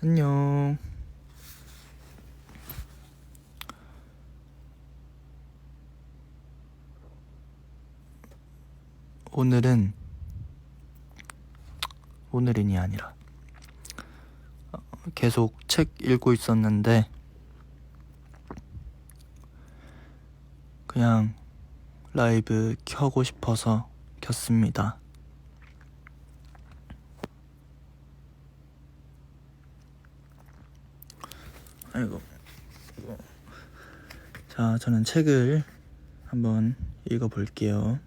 안녕. 오늘은이 아니라 계속 책 읽고 있었는데 그냥 라이브 켜고 싶어서 켰습니다. 아이고. 자, 저는 책을 한번 읽어볼게요.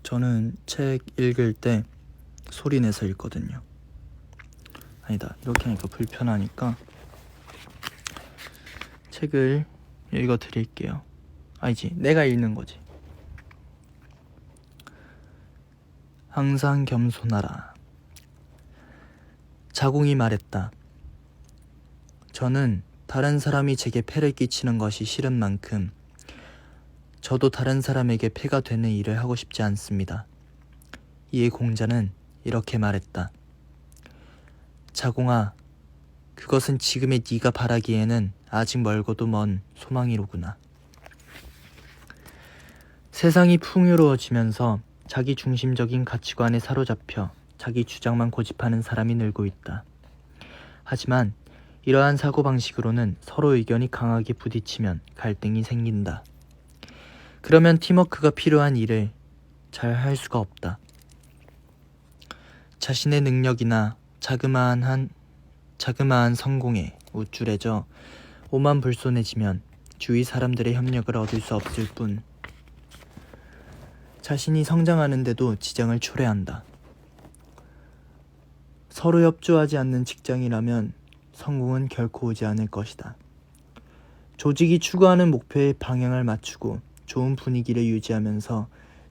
저는 책 읽을 때 소리 내서 읽거든요. 아니다, 이렇게 하니까 불편하니까 책을 읽어드릴게요. 아니지, 내가 읽는 거지. 항상 겸손하라. 자공이 말했다. 저는 다른 사람이 제게 폐를 끼치는 것이 싫은 만큼 저도 다른 사람에게 폐가 되는 일을 하고 싶지 않습니다. 이에 공자는 이렇게 말했다. 자공아, 그것은 지금의 네가 바라기에는 아직 멀고도 먼 소망이로구나. 세상이 풍요로워지면서 자기 중심적인 가치관에 사로잡혀 자기 주장만 고집하는 사람이 늘고 있다. 하지만 이러한 사고방식으로는 서로 의견이 강하게 부딪히면 갈등이 생긴다. 그러면 팀워크가 필요한 일을 잘 할 수가 없다. 자신의 능력이나 자그마한 성공에 우쭐해져 오만불손해지면 주위 사람들의 협력을 얻을 수 없을 뿐 자신이 성장하는데도 지장을 초래한다. 서로 협조하지 않는 직장이라면 성공은 결코 오지 않을 것이다. 조직이 추구하는 목표에 방향을 맞추고 좋은 분위기를 유지하면서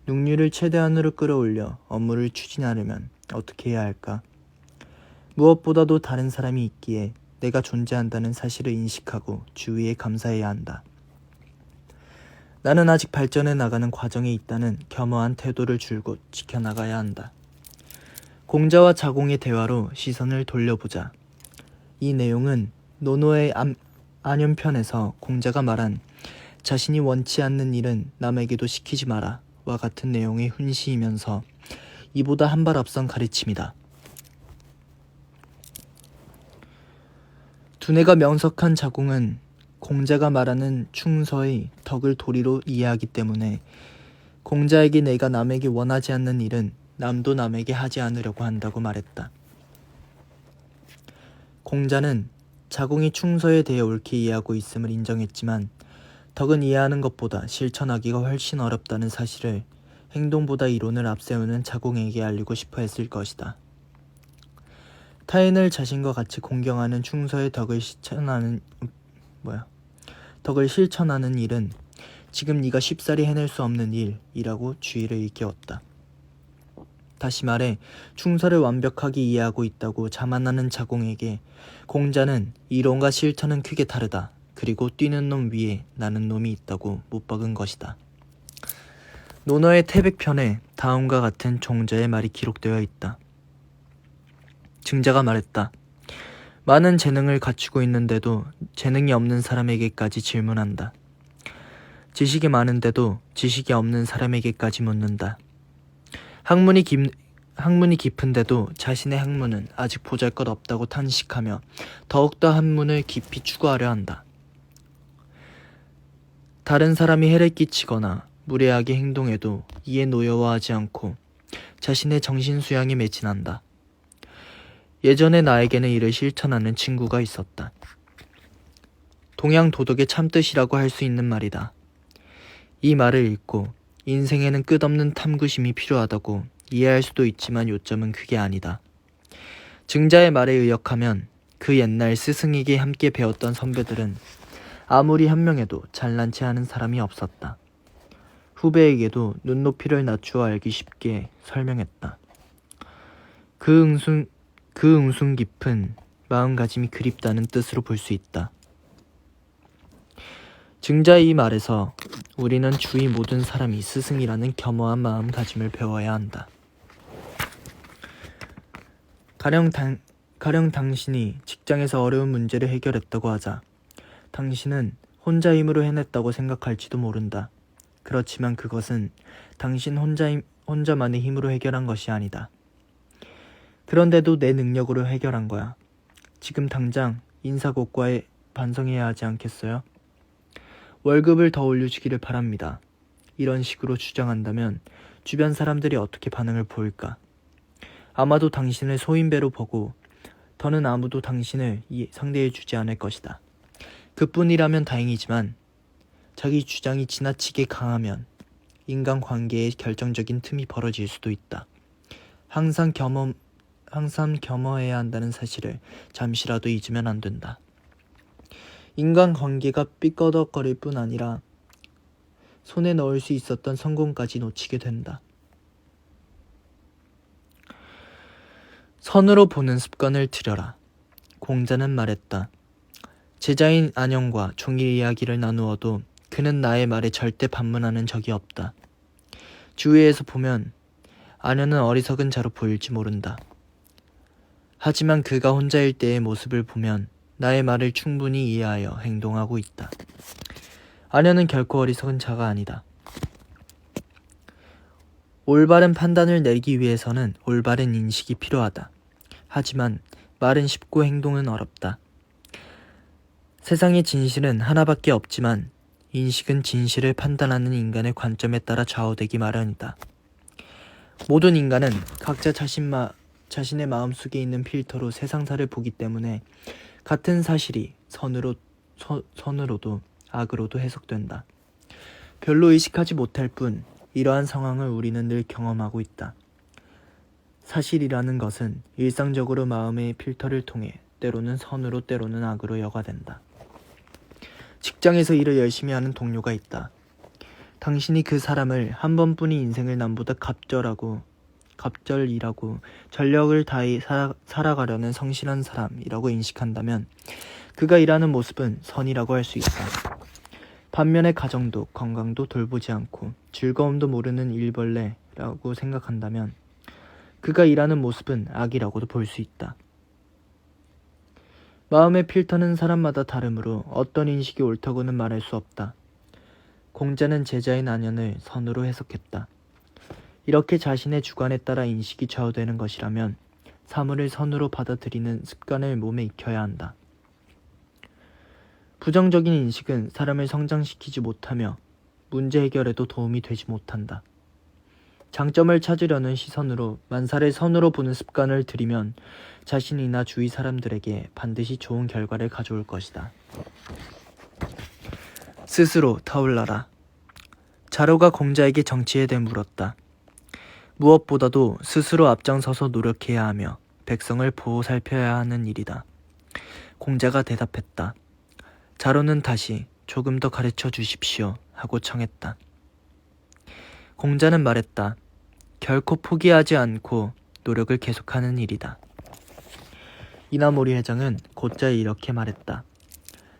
능률을 최대한으로 끌어올려 업무를 추진하려면 어떻게 해야 할까? 무엇보다도 다른 사람이 있기에 내가 존재한다는 사실을 인식하고 주위에 감사해야 한다. 나는 아직 발전해 나가는 과정에 있다는 겸허한 태도를 줄곧 지켜나가야 한다. 공자와 자공의 대화로 시선을 돌려보자. 이 내용은 노노의 안연편에서 공자가 말한 자신이 원치 않는 일은 남에게도 시키지 마라 와 같은 내용의 훈시이면서 이보다 한 발 앞선 가르침이다. 두뇌가 명석한 자공은 공자가 말하는 충서의 덕을 도리로 이해하기 때문에 공자에게 내가 남에게 원하지 않는 일은 남도 남에게 하지 않으려고 한다고 말했다. 공자는 자공이 충서에 대해 옳게 이해하고 있음을 인정했지만 덕은 이해하는 것보다 실천하기가 훨씬 어렵다는 사실을 행동보다 이론을 앞세우는 자공에게 알리고 싶어 했을 것이다. 타인을 자신과 같이 공경하는 충서의 덕을 실천하는 일은 지금 네가 쉽사리 해낼 수 없는 일이라고 주의를 일깨웠다. 다시 말해 충서를 완벽하게 이해하고 있다고 자만하는 자공에게 공자는 이론과 실천은 크게 다르다. 그리고 뛰는 놈 위에 나는 놈이 있다고 못 박은 것이다. 논어의 태백편에 다음과 같은 종자의 말이 기록되어 있다. 증자가 말했다. 많은 재능을 갖추고 있는데도 재능이 없는 사람에게까지 질문한다. 지식이 많은데도 지식이 없는 사람에게까지 묻는다. 학문이 깊은데도 자신의 학문은 아직 보잘것없다고 탄식하며 더욱더 학문을 깊이 추구하려 한다. 다른 사람이 해를 끼치거나 무례하게 행동해도 이에 노여워하지 않고 자신의 정신수양에 매진한다. 예전에 나에게는 이를 실천하는 친구가 있었다. 동양 도덕의 참뜻이라고 할 수 있는 말이다. 이 말을 읽고 인생에는 끝없는 탐구심이 필요하다고 이해할 수도 있지만 요점은 그게 아니다. 증자의 말에 의역하면 그 옛날 스승에게 함께 배웠던 선배들은 아무리 현명해도 잘난 체 하는 사람이 없었다. 후배에게도 눈높이를 낮추어 알기 쉽게 설명했다. 그 응숭 깊은 마음가짐이 그립다는 뜻으로 볼 수 있다. 증자의 이 말에서 우리는 주위 모든 사람이 스승이라는 겸허한 마음가짐을 배워야 한다. 가령 당신이 직장에서 어려운 문제를 해결했다고 하자. 당신은 혼자 힘으로 해냈다고 생각할지도 모른다. 그렇지만 그것은 당신 혼자만의 힘으로 해결한 것이 아니다. 그런데도 내 능력으로 해결한 거야. 지금 당장 인사고과에 반성해야 하지 않겠어요? 월급을 더 올려주기를 바랍니다. 이런 식으로 주장한다면 주변 사람들이 어떻게 반응을 보일까? 아마도 당신을 소인배로 보고 더는 아무도 당신을 상대해주지 않을 것이다. 그뿐이라면 다행이지만 자기 주장이 지나치게 강하면 인간관계에 결정적인 틈이 벌어질 수도 있다. 항상 겸허해야 한다는 사실을 잠시라도 잊으면 안 된다. 인간관계가 삐꺼덕거릴 뿐 아니라 손에 넣을 수 있었던 성공까지 놓치게 된다. 선으로 보는 습관을 들여라. 공자는 말했다. 제자인 안영과 종일 이야기를 나누어도 그는 나의 말에 절대 반문하는 적이 없다. 주위에서 보면 안영은 어리석은 자로 보일지 모른다. 하지만 그가 혼자일 때의 모습을 보면 나의 말을 충분히 이해하여 행동하고 있다. 안영은 결코 어리석은 자가 아니다. 올바른 판단을 내리기 위해서는 올바른 인식이 필요하다. 하지만 말은 쉽고 행동은 어렵다. 세상의 진실은 하나밖에 없지만 인식은 진실을 판단하는 인간의 관점에 따라 좌우되기 마련이다. 모든 인간은 각자 자신의 마음속에 있는 필터로 세상사를 보기 때문에 같은 사실이 선으로도 악으로도 해석된다. 별로 의식하지 못할 뿐 이러한 상황을 우리는 늘 경험하고 있다. 사실이라는 것은 일상적으로 마음의 필터를 통해 때로는 선으로 때로는 악으로 여과된다. 직장에서 일을 열심히 하는 동료가 있다. 당신이 그 사람을 한 번뿐인 인생을 남보다 갑절이라고 전력을 다해 살아가려는 성실한 사람이라고 인식한다면 그가 일하는 모습은 선이라고 할 수 있다. 반면에 가정도 건강도 돌보지 않고 즐거움도 모르는 일벌레라고 생각한다면 그가 일하는 모습은 악이라고도 볼 수 있다. 마음의 필터는 사람마다 다르므로 어떤 인식이 옳다고는 말할 수 없다. 공자는 제자인 안현을 선으로 해석했다. 이렇게 자신의 주관에 따라 인식이 좌우되는 것이라면 사물을 선으로 받아들이는 습관을 몸에 익혀야 한다. 부정적인 인식은 사람을 성장시키지 못하며 문제 해결에도 도움이 되지 못한다. 장점을 찾으려는 시선으로 만사를 선으로 보는 습관을 들이면 자신이나 주위 사람들에게 반드시 좋은 결과를 가져올 것이다. 스스로 타올라라. 자로가 공자에게 정치에 대해 물었다. 무엇보다도 스스로 앞장서서 노력해야 하며 백성을 보살펴야 하는 일이다. 공자가 대답했다. 자로는 다시 조금 더 가르쳐 주십시오 하고 청했다. 공자는 말했다. 결코 포기하지 않고 노력을 계속하는 일이다. 이나모리 회장은 곧잘 이렇게 말했다.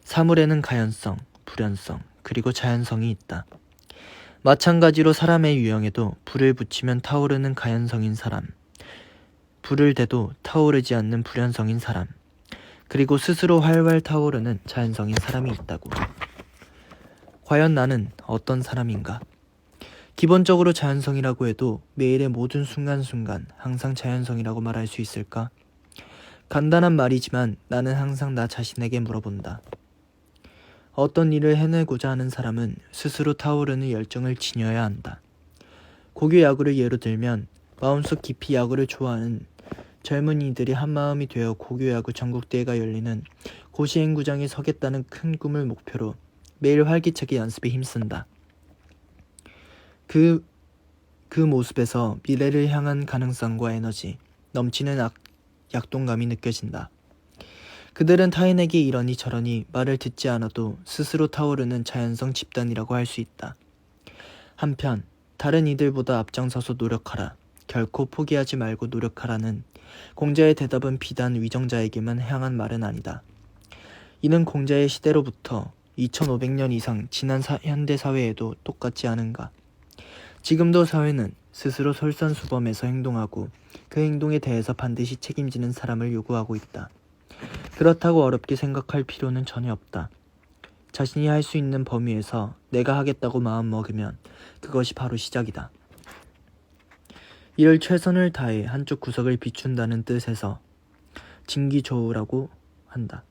사물에는 가연성, 불연성, 그리고 자연성이 있다. 마찬가지로 사람의 유형에도 불을 붙이면 타오르는 가연성인 사람, 불을 대도 타오르지 않는 불연성인 사람, 그리고 스스로 활활 타오르는 자연성인 사람이 있다고. 과연 나는 어떤 사람인가? 기본적으로 자연성이라고 해도 매일의 모든 순간순간 항상 자연성이라고 말할 수 있을까? 간단한 말이지만 나는 항상 나 자신에게 물어본다. 어떤 일을 해내고자 하는 사람은 스스로 타오르는 열정을 지녀야 한다. 고교 야구를 예로 들면 마음속 깊이 야구를 좋아하는 젊은이들이 한마음이 되어 고교 야구 전국대회가 열리는 고시행구장에 서겠다는 큰 꿈을 목표로 매일 활기차게 연습에 힘쓴다. 그 모습에서 미래를 향한 가능성과 에너지, 넘치는 약동감이 느껴진다. 그들은 타인에게 이러니 저러니 말을 듣지 않아도 스스로 타오르는 자연성 집단이라고 할 수 있다. 한편 다른 이들보다 앞장서서 노력하라, 결코 포기하지 말고 노력하라는 공자의 대답은 비단 위정자에게만 향한 말은 아니다. 이는 공자의 시대로부터 2500년 이상 지난 현대 사회에도 똑같지 않은가? 지금도 사회는 스스로 솔선수범해서 행동하고 그 행동에 대해서 반드시 책임지는 사람을 요구하고 있다. 그렇다고 어렵게 생각할 필요는 전혀 없다. 자신이 할 수 있는 범위에서 내가 하겠다고 마음먹으면 그것이 바로 시작이다. 이를 최선을 다해 한쪽 구석을 비춘다는 뜻에서 진기조우라고 한다.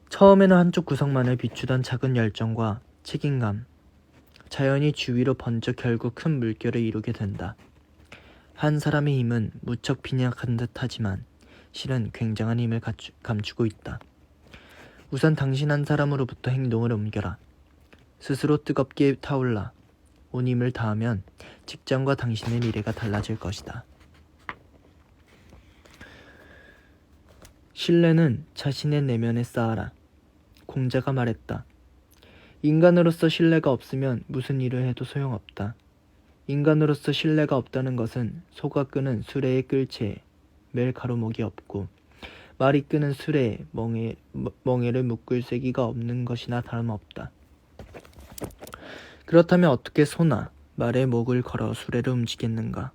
처음에는 한쪽 구석만을 비추던 작은 열정과 책임감, 자연히 주위로 번져 결국 큰 물결을 이루게 된다. 한 사람의 힘은 무척 빈약한 듯하지만 실은 굉장한 힘을 감추고 있다. 우선 당신 한 사람으로부터 행동을 옮겨라. 스스로 뜨겁게 타올라 온 힘을 다하면 직장과 당신의 미래가 달라질 것이다. 신뢰는 자신의 내면에 쌓아라. 공자가 말했다. 인간으로서 신뢰가 없으면 무슨 일을 해도 소용없다. 인간으로서 신뢰가 없다는 것은 소가 끄는 수레에 끌채 멜 가로목이 없고 말이 끄는 수레에 멍에를 묶을 쐐기가 없는 것이나 다름없다. 그렇다면 어떻게 소나 말에 목을 걸어 수레를 움직이겠는가?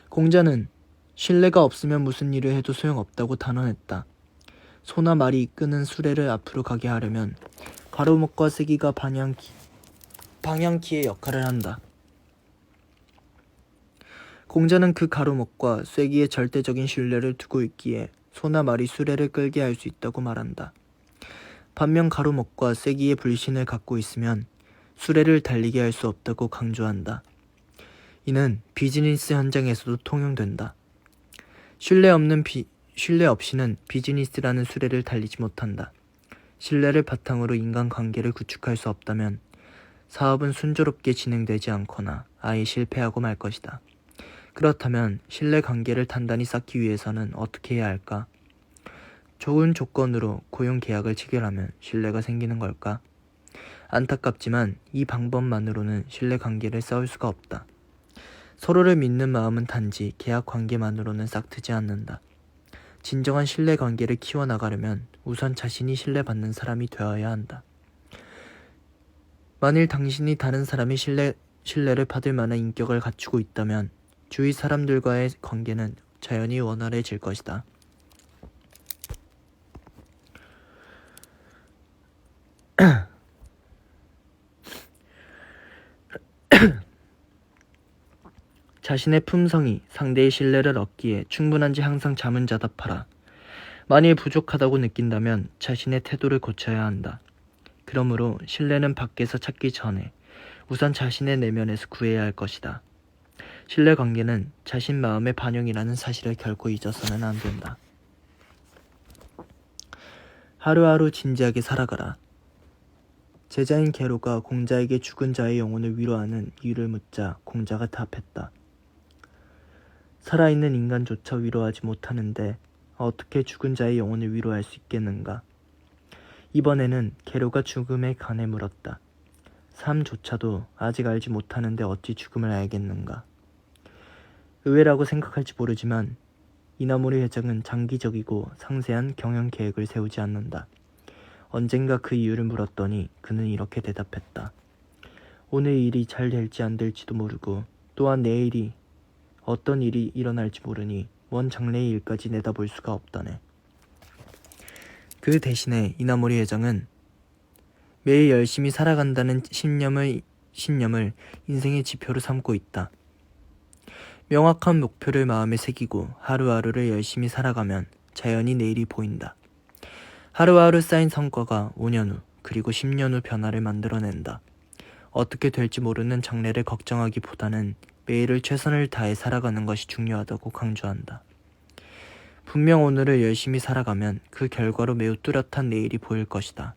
공자는 신뢰가 없으면 무슨 일을 해도 소용없다고 단언했다. 소나 말이 이끄는 수레를 앞으로 가게 하려면 가로목과 쐐기가 방향키의 역할을 한다. 공자는 그 가로목과 쐐기에 절대적인 신뢰를 두고 있기에 소나 말이 수레를 끌게 할 수 있다고 말한다. 반면 가로목과 쐐기의 불신을 갖고 있으면 수레를 달리게 할 수 없다고 강조한다. 이는 비즈니스 현장에서도 통용된다. 신뢰 없이는 비즈니스라는 수레를 달리지 못한다. 신뢰를 바탕으로 인간관계를 구축할 수 없다면 사업은 순조롭게 진행되지 않거나 아예 실패하고 말 것이다. 그렇다면 신뢰관계를 단단히 쌓기 위해서는 어떻게 해야 할까? 좋은 조건으로 고용계약을 체결하면 신뢰가 생기는 걸까? 안타깝지만 이 방법만으로는 신뢰관계를 쌓을 수가 없다. 서로를 믿는 마음은 단지 계약관계만으로는 싹트지 않는다. 진정한 신뢰관계를 키워나가려면 우선 자신이 신뢰받는 사람이 되어야 한다. 만일 당신이 다른 사람의 신뢰를 받을 만한 인격을 갖추고 있다면 주위 사람들과의 관계는 자연히 원활해질 것이다. 자신의 품성이 상대의 신뢰를 얻기에 충분한지 항상 자문자답하라. 만일 부족하다고 느낀다면 자신의 태도를 고쳐야 한다. 그러므로 신뢰는 밖에서 찾기 전에 우선 자신의 내면에서 구해야 할 것이다. 신뢰관계는 자신 마음의 반영이라는 사실을 결코 잊어서는 안 된다. 하루하루 진지하게 살아가라. 제자인 게로가 공자에게 죽은 자의 영혼을 위로하는 이유를 묻자 공자가 답했다. 살아있는 인간조차 위로하지 못하는데 어떻게 죽은 자의 영혼을 위로할 수 있겠는가? 이번에는 게로가 죽음에 관해 물었다. 삶조차도 아직 알지 못하는데 어찌 죽음을 알겠는가? 의외라고 생각할지 모르지만 이나모리 회장은 장기적이고 상세한 경영 계획을 세우지 않는다. 언젠가 그 이유를 물었더니 그는 이렇게 대답했다. 오늘 일이 잘 될지 안 될지도 모르고 또한 내일이 어떤 일이 일어날지 모르니 먼 장래의 일까지 내다볼 수가 없다네. 그 대신에 이나모리 회장은 매일 열심히 살아간다는 신념을 인생의 지표로 삼고 있다. 명확한 목표를 마음에 새기고 하루하루를 열심히 살아가면 자연히 내일이 보인다. 하루하루 쌓인 성과가 5년 후 그리고 10년 후 변화를 만들어낸다. 어떻게 될지 모르는 장래를 걱정하기보다는 매일을 최선을 다해 살아가는 것이 중요하다고 강조한다. 분명 오늘을 열심히 살아가면 그 결과로 매우 뚜렷한 내일이 보일 것이다.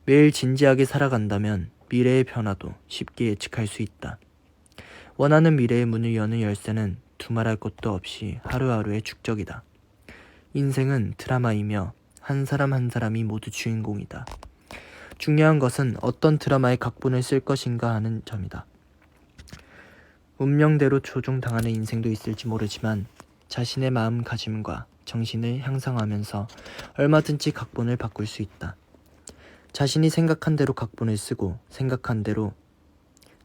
매일 진지하게 살아간다면 미래의 변화도 쉽게 예측할 수 있다. 원하는 미래의 문을 여는 열쇠는 두말할 것도 없이 하루하루의 축적이다. 인생은 드라마이며 한 사람 한 사람이 모두 주인공이다. 중요한 것은 어떤 드라마의 각본을 쓸 것인가 하는 점이다. 운명대로 조종당하는 인생도 있을지 모르지만 자신의 마음가짐과 정신을 향상하면서 얼마든지 각본을 바꿀 수 있다. 자신이 생각한 대로 각본을 쓰고 생각한 대로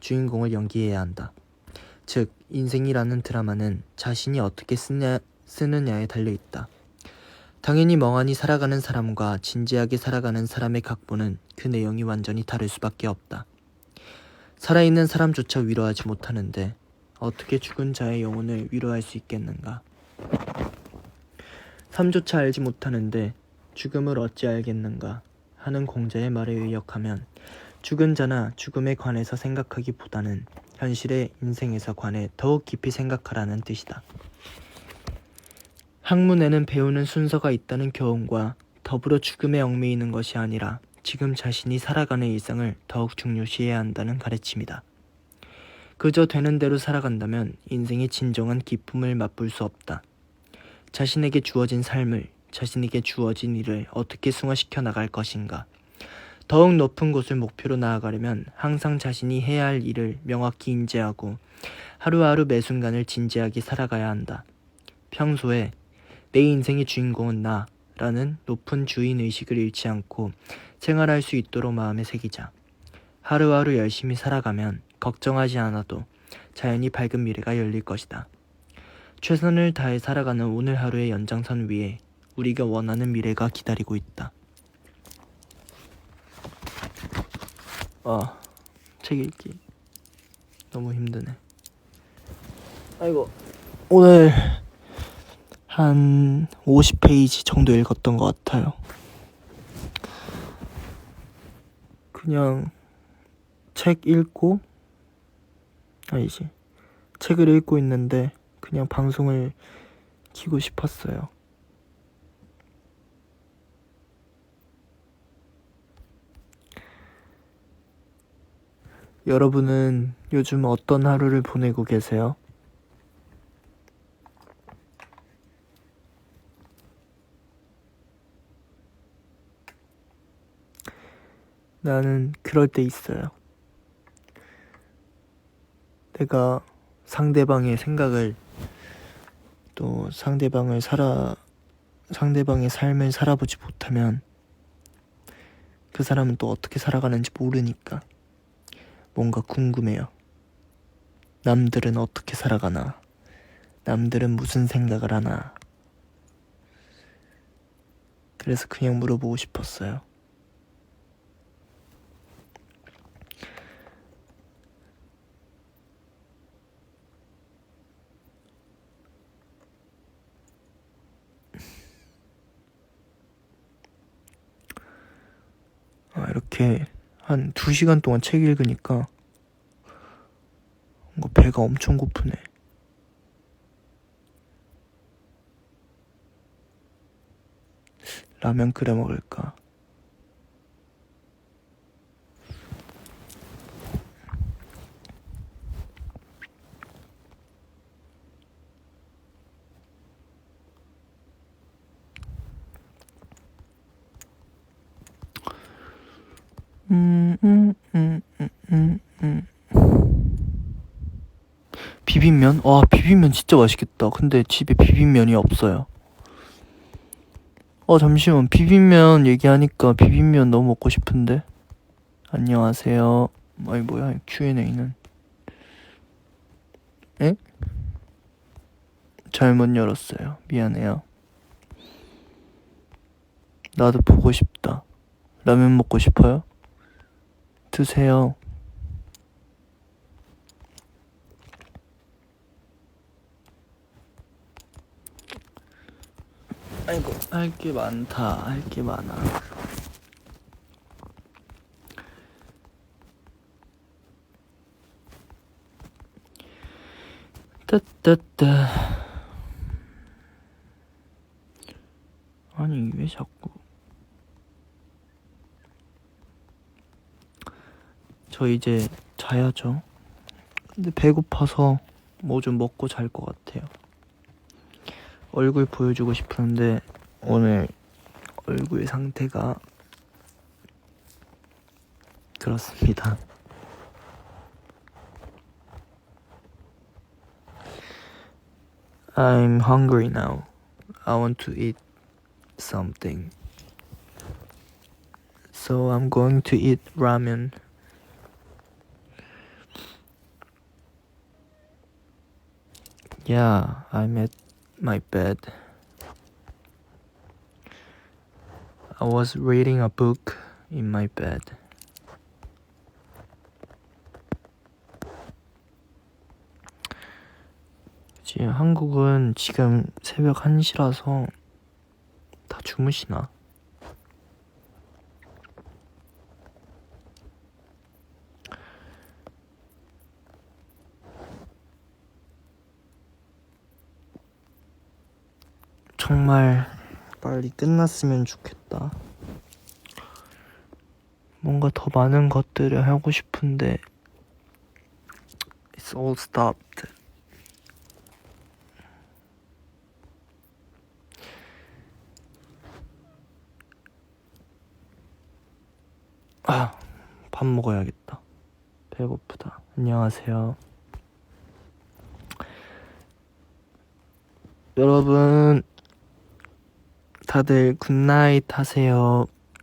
주인공을 연기해야 한다. 즉, 인생이라는 드라마는 자신이 어떻게 쓰느냐에 달려있다. 당연히 멍하니 살아가는 사람과 진지하게 살아가는 사람의 각본은 그 내용이 완전히 다를 수밖에 없다. 살아있는 사람조차 위로하지 못하는데 어떻게 죽은 자의 영혼을 위로할 수 있겠는가? 삶조차 알지 못하는데 죽음을 어찌 알겠는가 하는 공자의 말에 의역하면 죽은 자나 죽음에 관해서 생각하기보다는 현실의 인생에서 관해 더욱 깊이 생각하라는 뜻이다. 학문에는 배우는 순서가 있다는 교훈과 더불어 죽음에 얽매이는 것이 아니라 지금 자신이 살아가는 일상을 더욱 중요시해야 한다는 가르침이다. 그저 되는 대로 살아간다면 인생의 진정한 기쁨을 맛볼 수 없다. 자신에게 주어진 삶을, 자신에게 주어진 일을 어떻게 승화시켜 나갈 것인가. 더욱 높은 곳을 목표로 나아가려면 항상 자신이 해야 할 일을 명확히 인지하고 하루하루 매 순간을 진지하게 살아가야 한다. 평소에 내 인생의 주인공은 나라는 높은 주인의식을 잃지 않고 생활할 수 있도록 마음에 새기자. 하루하루 열심히 살아가면 걱정하지 않아도 자연히 밝은 미래가 열릴 것이다. 최선을 다해 살아가는 오늘 하루의 연장선 위에 우리가 원하는 미래가 기다리고 있다. 책 읽기 너무 힘드네. 아이고, 오늘 한 50페이지 정도 읽었던 것 같아요. 그냥 책을 읽고 있는데 그냥 방송을 켜고 싶었어요. 여러분은 요즘 어떤 하루를 보내고 계세요? 나는 그럴 때 있어요. 내가 상대방의 생각을 또 상대방의 삶을 살아보지 못하면 그 사람은 또 어떻게 살아가는지 모르니까 뭔가 궁금해요. 남들은 어떻게 살아가나? 남들은 무슨 생각을 하나? 그래서 그냥 물어보고 싶었어요. 이렇게 한 2시간 동안 책 읽으니까 뭔가 배가 엄청 고프네. 라면 끓여 먹을까? 비빔면? 비빔면 진짜 맛있겠다. 근데 집에 비빔면이 없어요. 잠시만, 비빔면 얘기하니까 비빔면 너무 먹고 싶은데. 안녕하세요. 뭐야, Q&A는. 에? 잘못 열었어요. 미안해요. 나도 보고 싶다. 라면 먹고 싶어요? 드세요. 아이고, 할 게 많다. 할 게 많아. 따따따. 아니, 왜 자꾸. 저 이제 자야죠. 근데 배고파서 뭐 좀 먹고 잘 것 같아요. 얼굴 보여주고 싶은데 오늘 얼굴 상태가 그렇습니다. I'm hungry now. I want to eat something. So I'm going to eat ramen. Yeah, I'm at my bed. I was reading a book in my bed. 지금 한국은 지금 새벽 1시라서 다 주무시나? 정말 빨리 끝났으면 좋겠다. 뭔가 더 많은 것들을 하고 싶은데 It's all stopped. 밥 먹어야겠다. 배고프다. 안녕하세요. 여러분 다들 굿나잇 하세요.